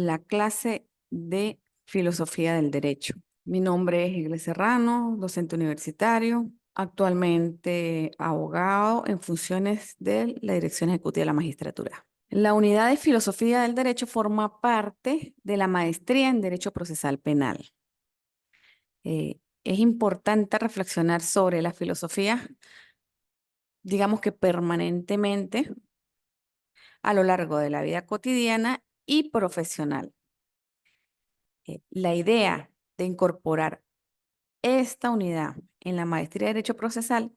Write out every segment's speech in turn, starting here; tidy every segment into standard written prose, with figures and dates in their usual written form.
la clase de Filosofía del Derecho. Mi nombre es Iglesia Serrano, docente universitario, actualmente abogado en funciones de la Dirección Ejecutiva de la Magistratura. La unidad de Filosofía del Derecho forma parte de la maestría en Derecho Procesal Penal. Es importante reflexionar sobre la filosofía, digamos que permanentemente, a lo largo de la vida cotidiana y profesional. La idea de incorporar esta unidad en la maestría de Derecho Procesal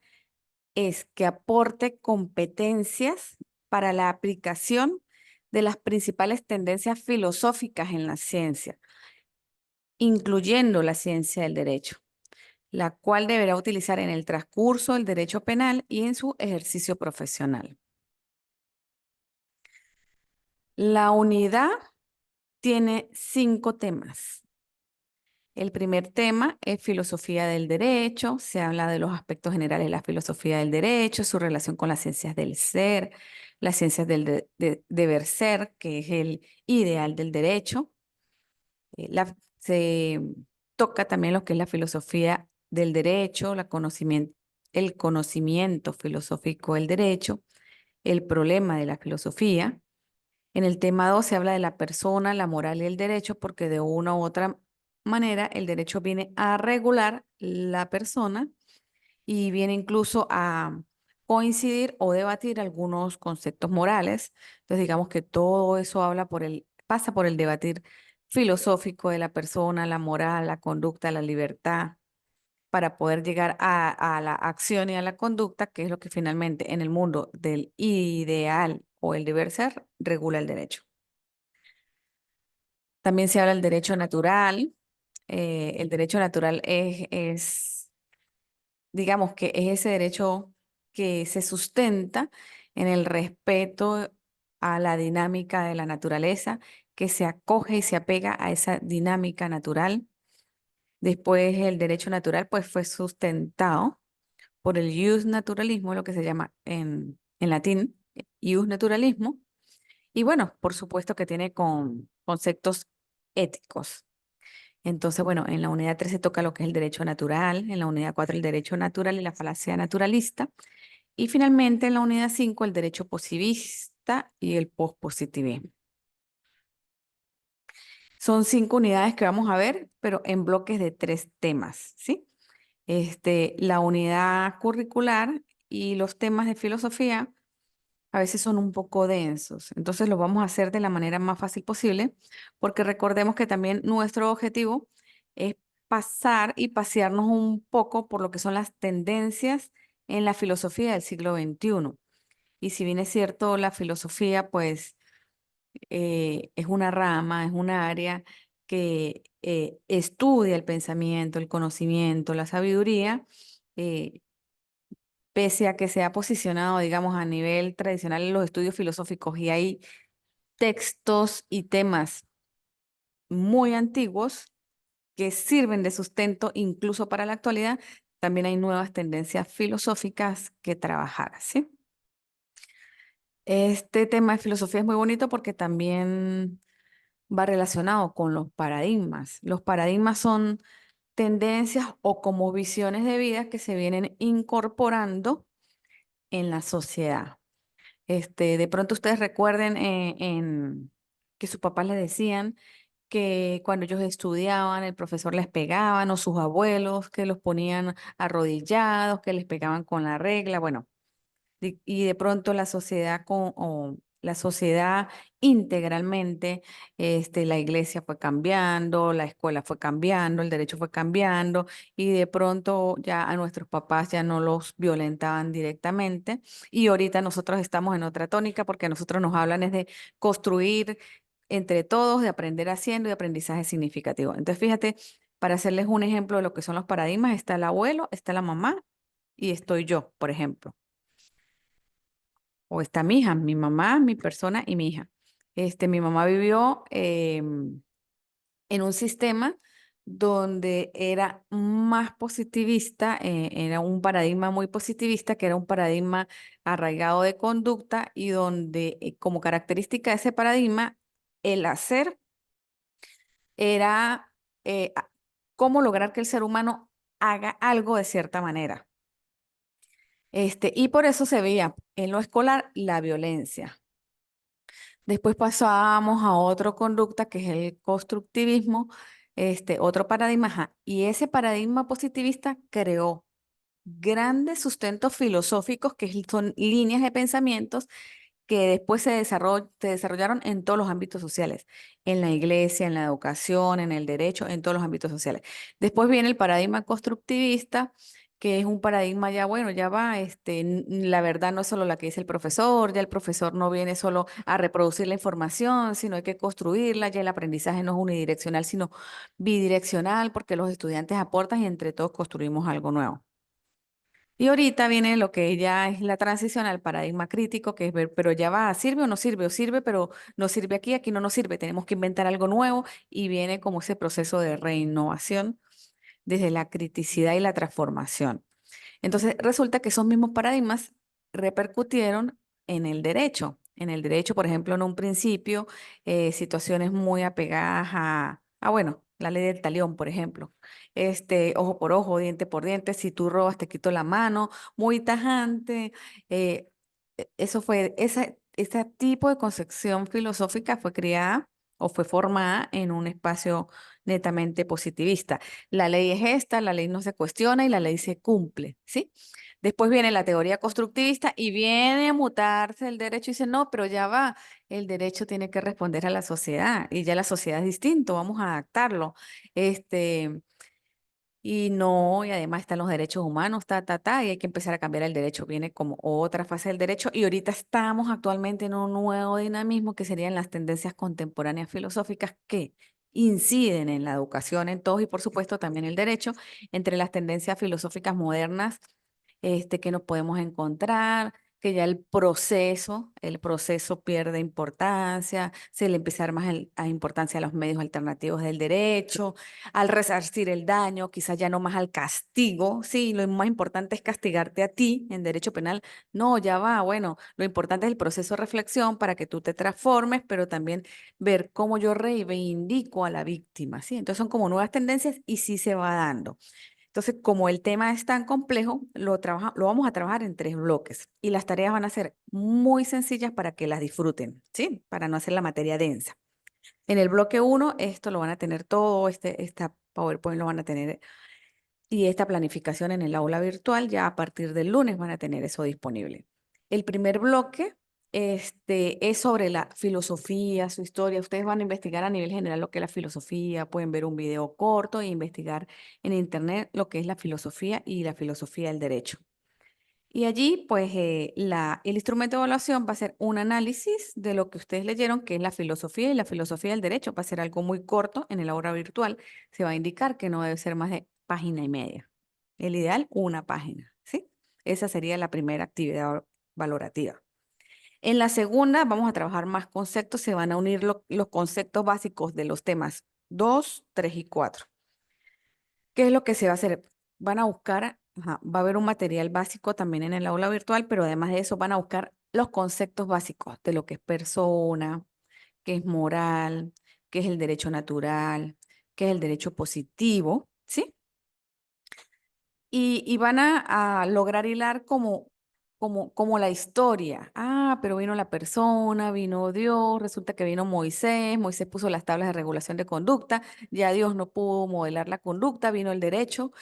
es que aporte competencias para la aplicación de las principales tendencias filosóficas en la ciencia, incluyendo la ciencia del derecho, la cual deberá utilizar en el transcurso del derecho penal y en su ejercicio profesional. La unidad tiene 5 temas. El primer tema es filosofía del derecho. Se habla de los aspectos generales de la filosofía del derecho, su relación con las ciencias del ser, las ciencias del deber ser, que es el ideal del derecho. Se toca también lo que es la filosofía del derecho, el conocimiento filosófico del derecho, el problema de la filosofía. En el tema 2 se habla de la persona, la moral y el derecho, porque de una u otra manera el derecho viene a regular la persona y viene incluso a coincidir o debatir algunos conceptos morales. Entonces, digamos que todo eso pasa por el debatir filosófico de la persona, la moral, la conducta, la libertad, para poder llegar a la acción y a la conducta, que es lo que finalmente en el mundo del ideal o el deber ser regula el derecho. También se habla del derecho natural. El derecho natural digamos que es ese derecho que se sustenta en el respeto a la dinámica de la naturaleza, que se acoge y se apega a esa dinámica natural. Después el derecho natural pues fue sustentado por el ius naturalismo, lo que se llama en latín, ius naturalismo. Y bueno, por supuesto que tiene conceptos éticos. Entonces, bueno, en la unidad 3 se toca lo que es el derecho natural, en la unidad 4 el derecho natural y la falacia naturalista, y finalmente en la unidad 5 el derecho positivista y el pospositivismo. Son 5 unidades que vamos a ver, pero en bloques de 3 temas, ¿sí? La unidad curricular y los temas de filosofía a veces son un poco densos, entonces lo vamos a hacer de la manera más fácil posible, porque recordemos que también nuestro objetivo es pasar y pasearnos un poco por lo que son las tendencias en la filosofía del siglo XXI. Y si bien es cierto, la filosofía pues es una rama, es un área que estudia el pensamiento, el conocimiento, la sabiduría, eh, pese a que se ha posicionado, digamos, a nivel tradicional en los estudios filosóficos y hay textos y temas muy antiguos que sirven de sustento incluso para la actualidad, también hay nuevas tendencias filosóficas que trabajar, ¿sí? Este tema de filosofía es muy bonito porque también va relacionado con los paradigmas. Los paradigmas son tendencias o como visiones de vida que se vienen incorporando en la sociedad. De pronto ustedes recuerden que sus papás les decían que cuando ellos estudiaban el profesor les pegaban o sus abuelos que los ponían arrodillados, que les pegaban con la regla. Bueno, y de pronto la sociedad o la sociedad integralmente, la iglesia fue cambiando, la escuela fue cambiando, el derecho fue cambiando y de pronto ya a nuestros papás ya no los violentaban directamente y ahorita nosotros estamos en otra tónica porque a nosotros nos hablan es de construir entre todos, de aprender haciendo y de aprendizaje significativo. Entonces, fíjate, para hacerles un ejemplo de lo que son los paradigmas, está el abuelo, está la mamá y estoy yo, por ejemplo. O está mi hija, mi mamá, mi persona y mi hija. Mi mamá vivió en un sistema donde era más positivista, era un paradigma muy positivista, que era un paradigma arraigado de conducta y donde como característica de ese paradigma, el hacer era cómo lograr que el ser humano haga algo de cierta manera. Y por eso se veía en lo escolar la violencia. Después pasábamos a otra conducta que es el constructivismo, otro paradigma, ajá, y ese paradigma positivista creó grandes sustentos filosóficos que son líneas de pensamientos que después se desarrollaron en todos los ámbitos sociales, en la iglesia, en la educación, en el derecho, en todos los ámbitos sociales. Después viene el paradigma constructivista, que es un paradigma ya, bueno, ya va, la verdad no es solo la que dice el profesor, ya el profesor no viene solo a reproducir la información, sino hay que construirla, ya el aprendizaje no es unidireccional, sino bidireccional, porque los estudiantes aportan y entre todos construimos algo nuevo. Y ahorita viene lo que ya es la transición al paradigma crítico, que es ver, pero ya va, ¿sirve o no sirve? O sirve, pero no sirve aquí, aquí no nos sirve, tenemos que inventar algo nuevo y viene como ese proceso de reinnovación desde la criticidad y la transformación. Entonces, resulta que esos mismos paradigmas repercutieron en el derecho. En el derecho, por ejemplo, en un principio, situaciones muy apegadas bueno, la ley del talión, por ejemplo. Ojo por ojo, diente por diente, si tú robas, te quito la mano, muy tajante. eh, Eso fue, ese tipo de concepción filosófica fue creada o fue formada en un espacio netamente positivista. La ley es esta, la ley no se cuestiona y la ley se cumple, ¿sí? Después viene la teoría constructivista y viene a mutarse el derecho y dice, no, pero ya va, el derecho tiene que responder a la sociedad y ya la sociedad es distinto, vamos a adaptarlo. Este, y no, y además están los derechos humanos, y hay que empezar a cambiar el derecho. Viene como otra fase del derecho y ahorita estamos actualmente en un nuevo dinamismo que serían las tendencias contemporáneas filosóficas que inciden en la educación en todos y por supuesto también el derecho, entre las tendencias filosóficas modernas que nos podemos encontrar, que ya el proceso pierde importancia, se le empieza a dar más a importancia a los medios alternativos del derecho, al resarcir el daño, quizás ya no más al castigo, sí, lo más importante es castigarte a ti en derecho penal, no, ya va, bueno, lo importante es el proceso de reflexión para que tú te transformes, pero también ver cómo yo reivindico a la víctima, sí, entonces son como nuevas tendencias y sí se va dando. Entonces, como el tema es tan complejo, lo vamos a trabajar en 3 bloques y las tareas van a ser muy sencillas para que las disfruten, ¿sí? Para no hacer la materia densa. En el bloque 1, esto lo van a tener todo, esta PowerPoint lo van a tener y esta planificación en el aula virtual, ya a partir del lunes van a tener eso disponible. El primer bloque es sobre la filosofía, su historia. Ustedes van a investigar a nivel general lo que es la filosofía, pueden ver un video corto e investigar en internet lo que es la filosofía y la filosofía del derecho. Y allí, pues, el instrumento de evaluación va a ser un análisis de lo que ustedes leyeron, que es la filosofía y la filosofía del derecho. Va a ser algo muy corto en el aula virtual. Se va a indicar que no debe ser más de página y media. El ideal, una página, ¿sí? Esa sería la primera actividad valorativa. En la segunda, vamos a trabajar más conceptos. Se van a unir los conceptos básicos de los temas 2, 3 y 4. ¿Qué es lo que se va a hacer? Van a buscar, ajá, va a haber un material básico también en el aula virtual, pero además de eso van a buscar los conceptos básicos de lo que es persona, qué es moral, qué es el derecho natural, qué es el derecho positivo, ¿sí? Y van a lograr hilar como la historia. Ah, pero vino la persona, vino Dios, resulta que vino Moisés, Moisés puso las tablas de regulación de conducta, ya Dios no pudo modelar la conducta, vino el derecho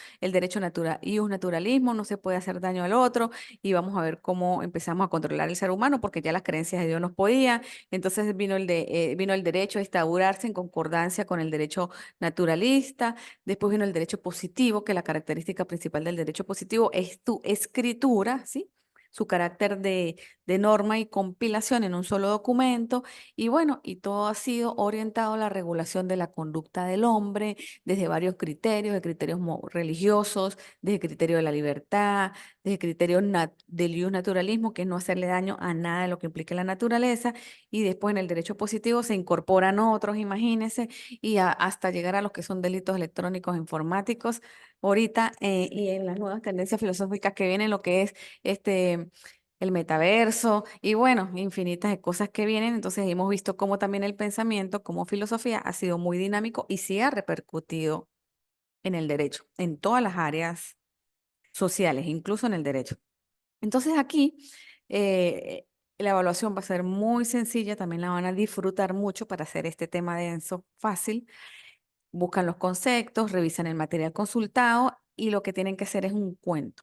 natural y un naturalismo, no se puede hacer daño al otro, y vamos a ver cómo empezamos a controlar el ser humano, porque ya las creencias de Dios nos podían. Entonces vino el derecho a instaurarse en concordancia con el derecho naturalista. Después vino el derecho positivo, que la característica principal del derecho positivo es tu escritura, ¿sí? Su carácter de norma y compilación en un solo documento. Y bueno, y todo ha sido orientado a la regulación de la conducta del hombre desde varios criterios, de criterios religiosos, desde el criterio de la libertad, desde el criterio del ius naturalismo, que es no hacerle daño a nada de lo que implique la naturaleza. Y después en el derecho positivo se incorporan otros, imagínense, y hasta llegar a los que son delitos electrónicos informáticos ahorita y en las nuevas tendencias filosóficas que vienen, lo que es este el metaverso y bueno, infinitas de cosas que vienen. Entonces hemos visto cómo también el pensamiento, como filosofía, ha sido muy dinámico y sí ha repercutido en el derecho, en todas las áreas sociales, incluso en el derecho. Entonces aquí la evaluación va a ser muy sencilla, también la van a disfrutar mucho para hacer este tema denso fácil. Buscan los conceptos, revisan el material consultado y lo que tienen que hacer es un cuento.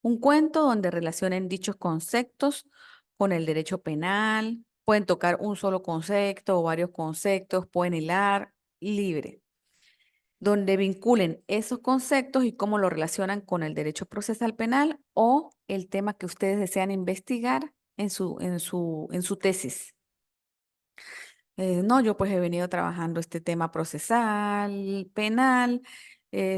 Un cuento donde relacionen dichos conceptos con el derecho penal, pueden tocar un solo concepto o varios conceptos, pueden hilar libre, donde vinculen esos conceptos y cómo lo relacionan con el derecho procesal penal o el tema que ustedes desean investigar en su tesis. No, yo pues he venido trabajando este tema procesal, penal, que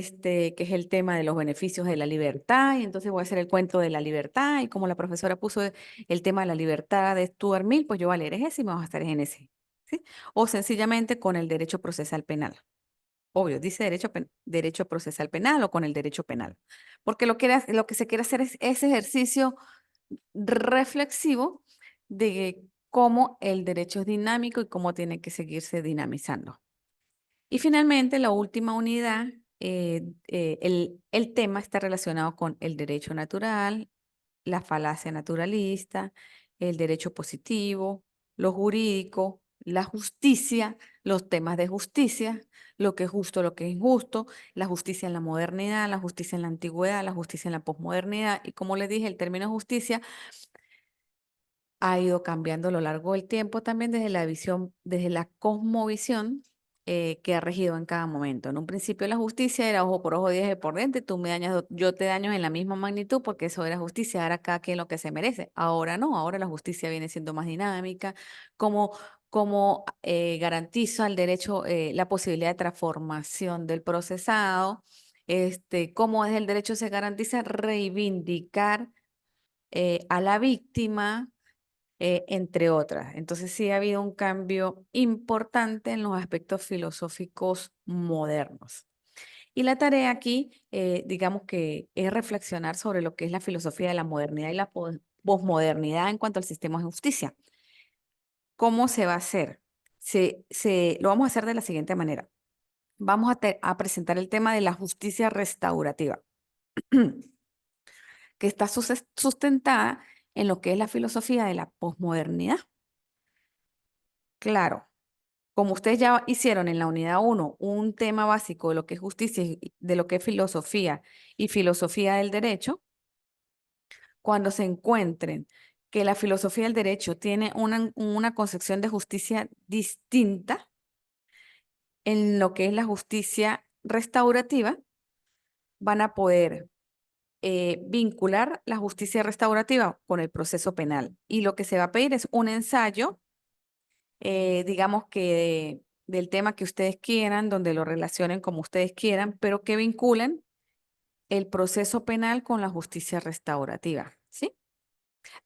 es el tema de los beneficios de la libertad, y entonces voy a hacer el cuento de la libertad, y como la profesora puso el tema de la libertad de Stuart Mill, pues yo voy a leer ese y me voy a estar en ese, ¿sí? O sencillamente con el derecho procesal penal. Obvio, dice derecho procesal penal o con el derecho penal, porque lo que se quiere hacer es ese ejercicio reflexivo de cómo el derecho es dinámico y cómo tiene que seguirse dinamizando. Y finalmente, la última unidad, el tema está relacionado con el derecho natural, la falacia naturalista, el derecho positivo, lo jurídico, la justicia, los temas de justicia, lo que es justo, lo que es injusto, la justicia en la modernidad, la justicia en la antigüedad, la justicia en la posmodernidad. Y como les dije, el término justicia ha ido cambiando a lo largo del tiempo también desde la visión, desde la cosmovisión que ha regido en cada momento. En un principio la justicia era ojo por ojo, diente por diente, tú me dañas, yo te daño en la misma magnitud porque eso era justicia, ahora cada quien lo que se merece. Ahora no, ahora la justicia viene siendo más dinámica, como garantiza el derecho, la posibilidad de transformación del procesado, cómo desde el derecho se garantiza reivindicar a la víctima entre otras. Entonces sí ha habido un cambio importante en los aspectos filosóficos modernos. Y la tarea aquí, digamos que es reflexionar sobre lo que es la filosofía de la modernidad y la posmodernidad en cuanto al sistema de justicia. ¿Cómo se va a hacer? Lo vamos a hacer de la siguiente manera. Vamos a presentar el tema de la justicia restaurativa, que está sustentada en lo que es la filosofía de la posmodernidad. Claro, como ustedes ya hicieron en la unidad uno un tema básico de lo que es justicia y de lo que es filosofía y filosofía del derecho, cuando se encuentren que la filosofía del derecho tiene una concepción de justicia distinta en lo que es la justicia restaurativa, van a poder vincular la justicia restaurativa con el proceso penal. Y lo que se va a pedir es un ensayo digamos que del tema que ustedes quieran, donde lo relacionen como ustedes quieran, pero que vinculen el proceso penal con la justicia restaurativa, ¿sí?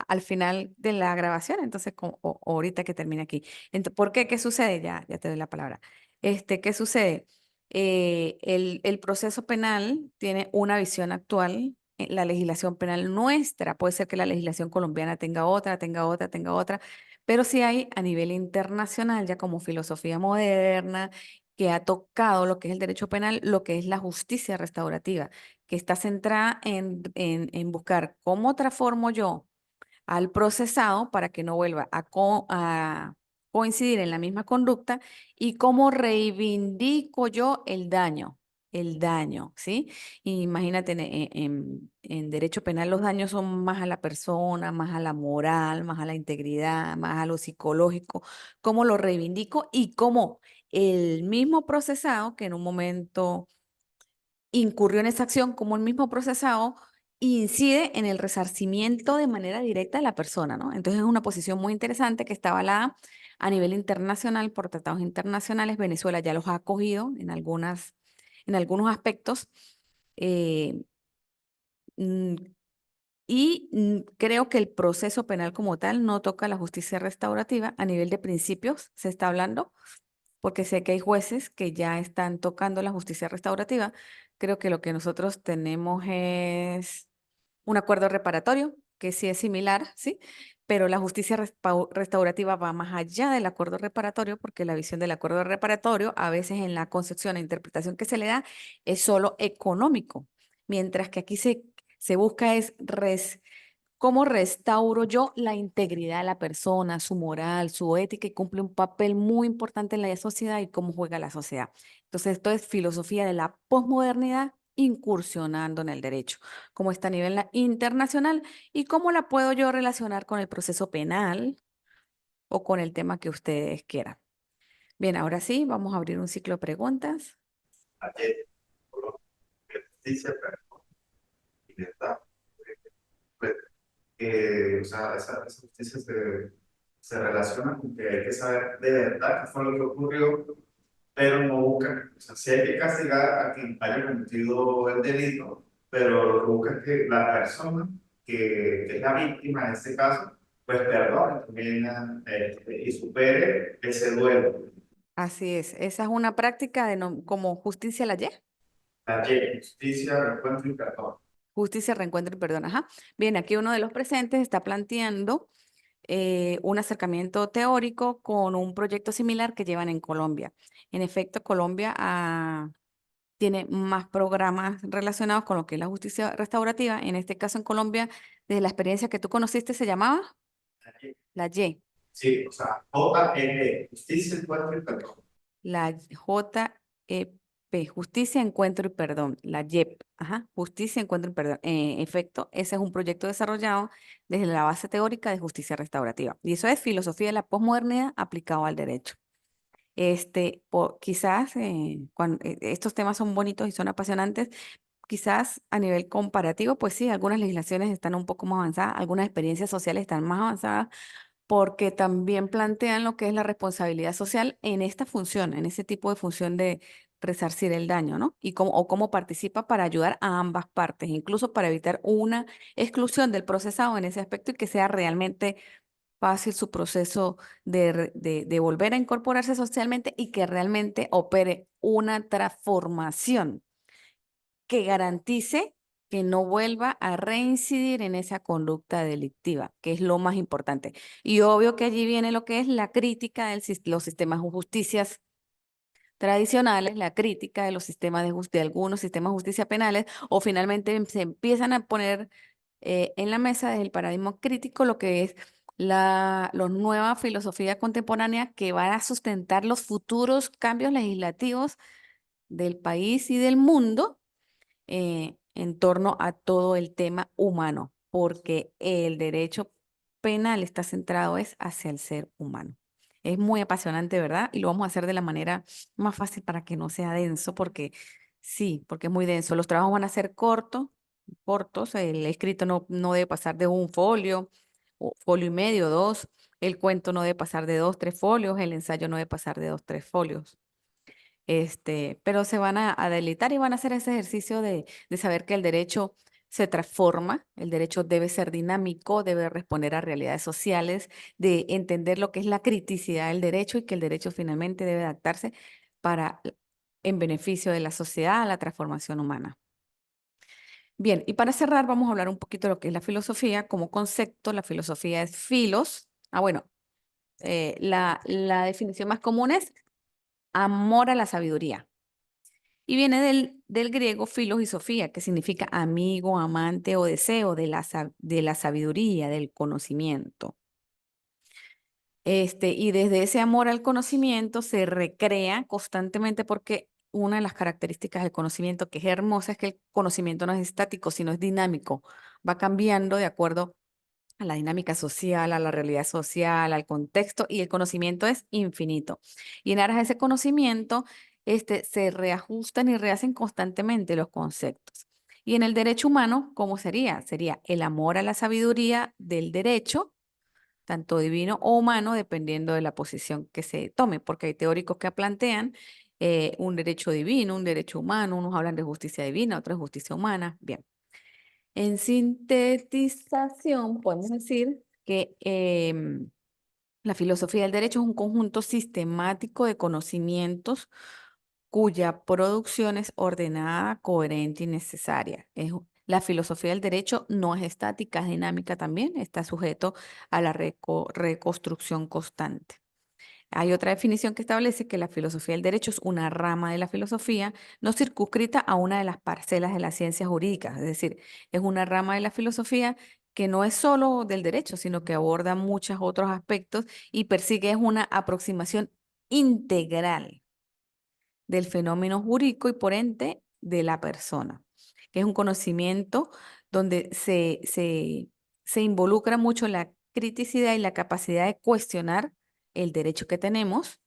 Al final de la grabación, entonces, o ahorita que termine aquí. ¿Por qué? ¿Qué sucede? Ya te doy la palabra. ¿Qué sucede? El proceso penal tiene una visión actual. La legislación penal nuestra, puede ser que la legislación colombiana tenga otra, tenga otra, tenga otra, pero sí hay a nivel internacional, ya como filosofía moderna, que ha tocado lo que es el derecho penal, lo que es la justicia restaurativa, que está centrada en buscar cómo transformo yo al procesado para que no vuelva a coincidir en la misma conducta y cómo reivindico yo el daño, ¿sí? Imagínate, en derecho penal los daños son más a la persona, más a la moral, más a la integridad, más a lo psicológico, cómo lo reivindico y cómo el mismo procesado que en un momento incurrió en esa acción, como el mismo procesado incide en el resarcimiento de manera directa de la persona, ¿no? Entonces es una posición muy interesante que está avalada a nivel internacional por tratados internacionales. Venezuela ya los ha acogido en algunos aspectos. eh, mm, Creo que el proceso penal como tal no toca la justicia restaurativa. A nivel de principios se está hablando, porque sé que hay jueces que ya están tocando la justicia restaurativa. Creo que lo que nosotros tenemos es un acuerdo reparatorio que sí es similar, ¿sí? Pero la justicia restaurativa va más allá del acuerdo reparatorio, porque la visión del acuerdo reparatorio, a veces en la concepción e interpretación que se le da, es solo económico, mientras que aquí se busca es ¿cómo restauro yo la integridad de la persona, su moral, su ética y cumple un papel muy importante en la sociedad y cómo juega la sociedad? Entonces, esto es filosofía de la posmodernidad incursionando en el derecho, cómo está a nivel internacional y cómo la puedo yo relacionar con el proceso penal o con el tema que ustedes quieran. Bien, ahora sí, vamos a abrir un ciclo de preguntas. Ayer, por lo que justicia, perdón, libertad, pues, o sea, esa justicia se relaciona con que hay que saber de verdad qué fue lo que ocurrió, pero no busca, o sea, sí hay que castigar a quien haya cometido el delito, pero lo que busca es que la persona que es la víctima en este caso, pues perdone también y supere ese duelo. Así es, esa es una práctica como justicia la Y. La ley, justicia, encuentro y perdón. Justicia, reencuentro y perdón. Ajá. Bien, aquí uno de los presentes está planteando un acercamiento teórico con un proyecto similar que llevan en Colombia. En efecto, Colombia tiene más programas relacionados con lo que es la justicia restaurativa. En este caso, en Colombia, desde la experiencia que tú conociste, se llamaba La ley, la Y. sí, o sea, JNE, justicia, encuentro y perdón. La JEP, Justicia, Encuentro y Perdón, la YEP, ajá, Justicia, Encuentro y Perdón. En efecto, ese es un proyecto desarrollado desde la base teórica de justicia restaurativa. Y eso es filosofía de la posmodernidad aplicado al derecho. Quizás estos temas son bonitos y son apasionantes, quizás a nivel comparativo, pues sí, algunas legislaciones están un poco más avanzadas, algunas experiencias sociales están más avanzadas, porque también plantean lo que es la responsabilidad social en esta función, en ese tipo de función de resarcir el daño, ¿no? O cómo participa para ayudar a ambas partes, incluso para evitar una exclusión del procesado en ese aspecto y que sea realmente fácil su proceso de volver a incorporarse socialmente y que realmente opere una transformación que garantice que no vuelva a reincidir en esa conducta delictiva, que es lo más importante. Y obvio que allí viene lo que es la crítica de los sistemas de justicias tradicionales, la crítica de los sistemas de algunos sistemas de justicia penales, o finalmente se empiezan a poner en la mesa desde el paradigma crítico lo que es la nueva filosofía contemporánea que va a sustentar los futuros cambios legislativos del país y del mundo en torno a todo el tema humano, porque el derecho penal está centrado es hacia el ser humano. Es muy apasionante, ¿verdad? Y lo vamos a hacer de la manera más fácil para que no sea denso, porque sí, porque es muy denso. Los trabajos van a ser cortos, el escrito no debe pasar de un folio, o folio y medio, dos, el cuento no debe pasar de dos, tres folios, el ensayo no debe pasar de dos, tres folios. Pero se van a deleitar y van a hacer ese ejercicio de saber que el derecho se transforma, el derecho debe ser dinámico, debe responder a realidades sociales, de entender lo que es la criticidad del derecho y que el derecho finalmente debe adaptarse para, en beneficio de la sociedad, a la transformación humana. Bien, y para cerrar vamos a hablar un poquito de lo que es la filosofía como concepto. La filosofía es filos. Bueno, la definición más común es amor a la sabiduría. Y viene del griego filos y sofía, que significa amigo, amante o deseo de la sabiduría, del conocimiento. Y desde ese amor al conocimiento se recrea constantemente porque una de las características del conocimiento que es hermosa es que el conocimiento no es estático, sino es dinámico. Va cambiando de acuerdo a la dinámica social, a la realidad social, al contexto, y el conocimiento es infinito. Y en aras de ese conocimiento, se reajustan y rehacen constantemente los conceptos. Y en el derecho humano, ¿cómo sería? Sería el amor a la sabiduría del derecho, tanto divino o humano, dependiendo de la posición que se tome, porque hay teóricos que plantean un derecho divino, un derecho humano, unos hablan de justicia divina, otros de justicia humana. Bien. En sintetización, podemos decir que la filosofía del derecho es un conjunto sistemático de conocimientos cuya producción es ordenada, coherente y necesaria. La filosofía del derecho no es estática, es dinámica también, está sujeto a la reconstrucción constante. Hay otra definición que establece que la filosofía del derecho es una rama de la filosofía no circunscrita a una de las parcelas de las ciencias jurídicas, es decir, es una rama de la filosofía que no es solo del derecho, sino que aborda muchos otros aspectos y persigue una aproximación integral del fenómeno jurídico y por ende de la persona, que es un conocimiento donde se involucra mucho la criticidad y la capacidad de cuestionar el derecho que tenemos,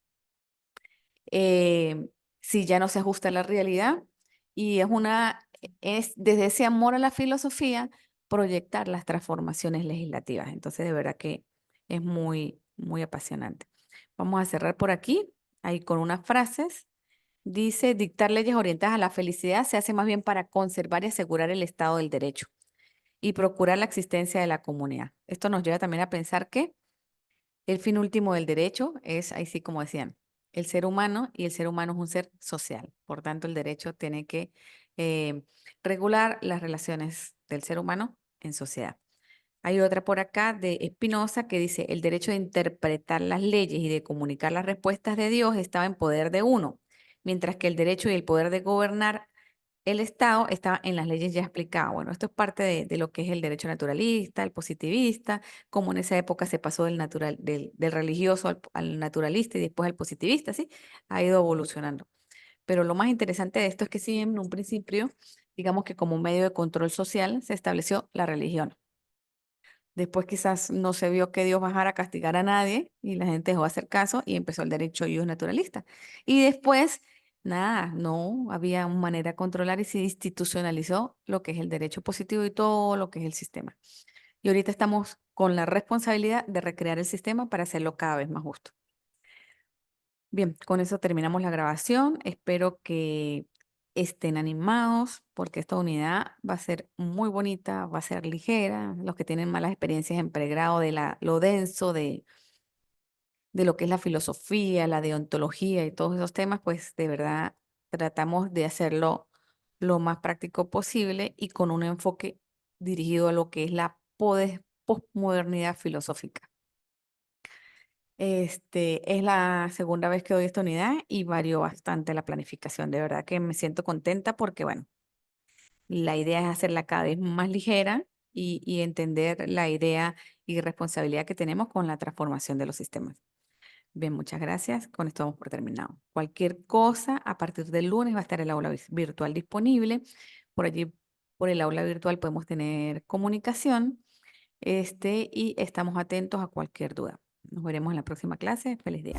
eh, si ya no se ajusta a la realidad, y es desde ese amor a la filosofía proyectar las transformaciones legislativas. Entonces, de verdad que es muy, muy apasionante. Vamos a cerrar por aquí, ahí con unas frases. Dice, dictar leyes orientadas a la felicidad se hace más bien para conservar y asegurar el estado del derecho y procurar la existencia de la comunidad. Esto nos lleva también a pensar que el fin último del derecho es, ahí sí como decían, el ser humano, y el ser humano es un ser social. Por tanto, el derecho tiene que eh, regular las relaciones del ser humano en sociedad. Hay otra por acá de Spinoza que dice, el derecho de interpretar las leyes y de comunicar las respuestas de Dios estaba en poder de uno, mientras que el derecho y el poder de gobernar el Estado estaba en las leyes ya explicadas. Bueno, esto es parte de lo que es el derecho naturalista, el positivista, como en esa época se pasó del religioso al naturalista y después al positivista, ¿sí? Ha ido evolucionando. Pero lo más interesante de esto es que sí, en un principio, digamos que como medio de control social se estableció la religión. Después quizás no se vio que Dios bajara a castigar a nadie y la gente dejó de hacer caso y empezó el derecho ius naturalista. Y después, nada, no había una manera de controlar y se institucionalizó lo que es el derecho positivo y todo lo que es el sistema. Y ahorita estamos con la responsabilidad de recrear el sistema para hacerlo cada vez más justo. Bien, con eso terminamos la grabación. Espero que estén animados porque esta unidad va a ser muy bonita, va a ser ligera. Los que tienen malas experiencias en pregrado de lo denso de lo que es la filosofía, la deontología y todos esos temas, pues de verdad tratamos de hacerlo lo más práctico posible y con un enfoque dirigido a lo que es la posmodernidad filosófica. Es la segunda vez que doy esta unidad y varió bastante la planificación. De verdad que me siento contenta porque, bueno, la idea es hacerla cada vez más ligera y entender la idea y responsabilidad que tenemos con la transformación de los sistemas. Bien, muchas gracias. Con esto vamos por terminado. Cualquier cosa, a partir del lunes va a estar el aula virtual disponible. Por allí, por el aula virtual podemos tener comunicación, y estamos atentos a cualquier duda. Nos veremos en la próxima clase. Feliz día.